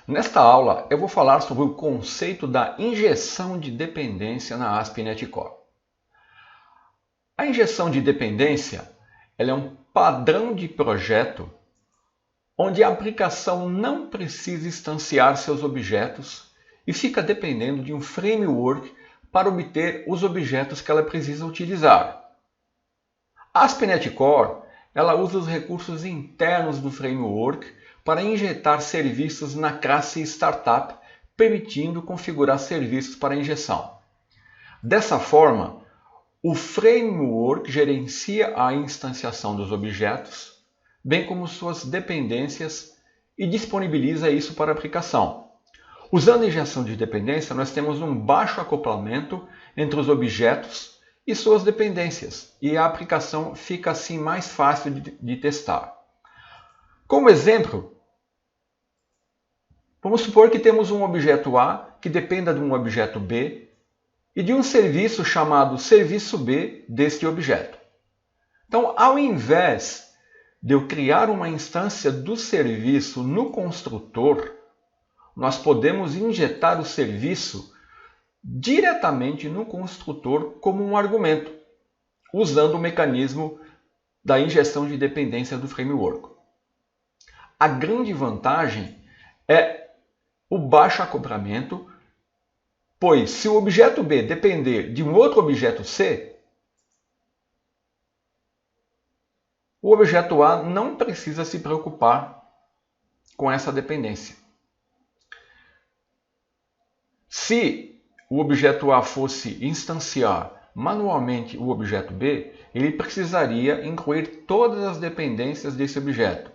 Nesta aula, eu vou falar sobre o conceito da injeção de dependência na ASP.NET Core. A injeção de dependência ela é um padrão de projeto onde a aplicação não precisa instanciar seus objetos e fica dependendo de um framework para obter os objetos que ela precisa utilizar. A ASP.NET Core ela usa os recursos internos do framework para injetar serviços na classe Startup, permitindo configurar serviços para injeção. Dessa forma, o framework gerencia a instanciação dos objetos, bem como suas dependências, e disponibiliza isso para a aplicação. Usando a injeção de dependência, nós temos um baixo acoplamento entre os objetos e suas dependências, e a aplicação fica assim mais fácil de testar. Como exemplo, vamos supor que temos um objeto A que dependa de um objeto B e de um serviço chamado serviço B deste objeto. Então, ao invés de eu criar uma instância do serviço no construtor, nós podemos injetar o serviço diretamente no construtor como um argumento, usando o mecanismo da injeção de dependência do framework. A grande vantagem é o baixo acoplamento, pois se o objeto B depender de um outro objeto C, o objeto A não precisa se preocupar com essa dependência. Se o objeto A fosse instanciar manualmente o objeto B, ele precisaria incluir todas as dependências desse objeto.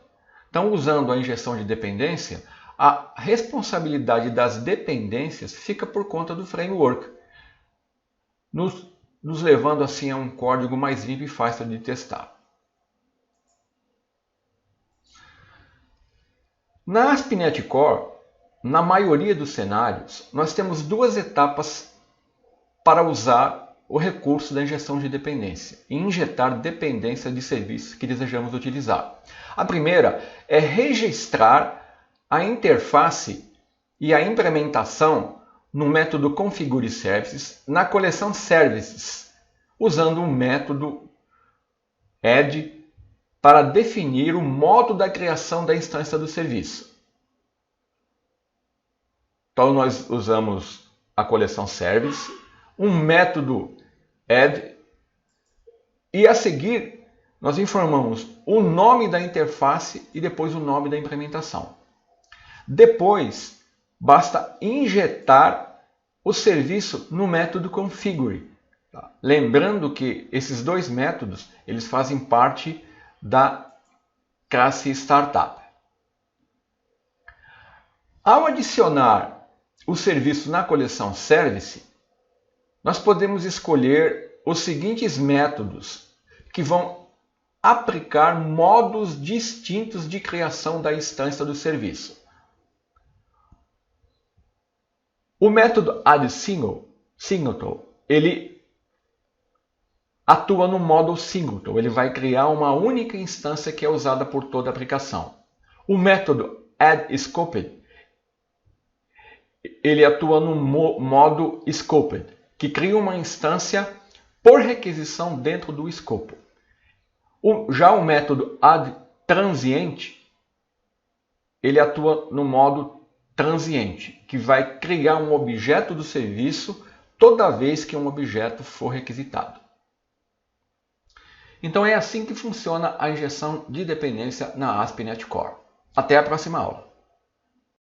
Então, usando a injeção de dependência, a responsabilidade das dependências fica por conta do framework, nos levando assim a um código mais limpo e fácil de testar. Na ASP.NET Core, na maioria dos cenários, nós temos duas etapas para usar o recurso da injeção de dependência e injetar dependência de serviços que desejamos utilizar. A primeira é registrar a interface e a implementação no método configure services na coleção services, usando o método add para definir o modo da criação da instância do serviço. Então nós usamos a coleção service, um método add e a seguir nós informamos o nome da interface e depois o nome da implementação. Depois, basta injetar o serviço no método configure. Lembrando que esses dois métodos eles fazem parte da classe Startup. Ao adicionar o serviço na coleção Service, nós podemos escolher os seguintes métodos que vão aplicar modos distintos de criação da instância do serviço. O método addSingleton, ele atua no modo singleton, ele vai criar uma única instância que é usada por toda a aplicação. O método addScoped, ele atua no modo scoped, que cria uma instância por requisição dentro do escopo. Já o método addTransient, ele atua no modo transiente, que vai criar um objeto do serviço toda vez que um objeto for requisitado. Então é assim que funciona a injeção de dependência na ASP.NET Core. Até a próxima aula.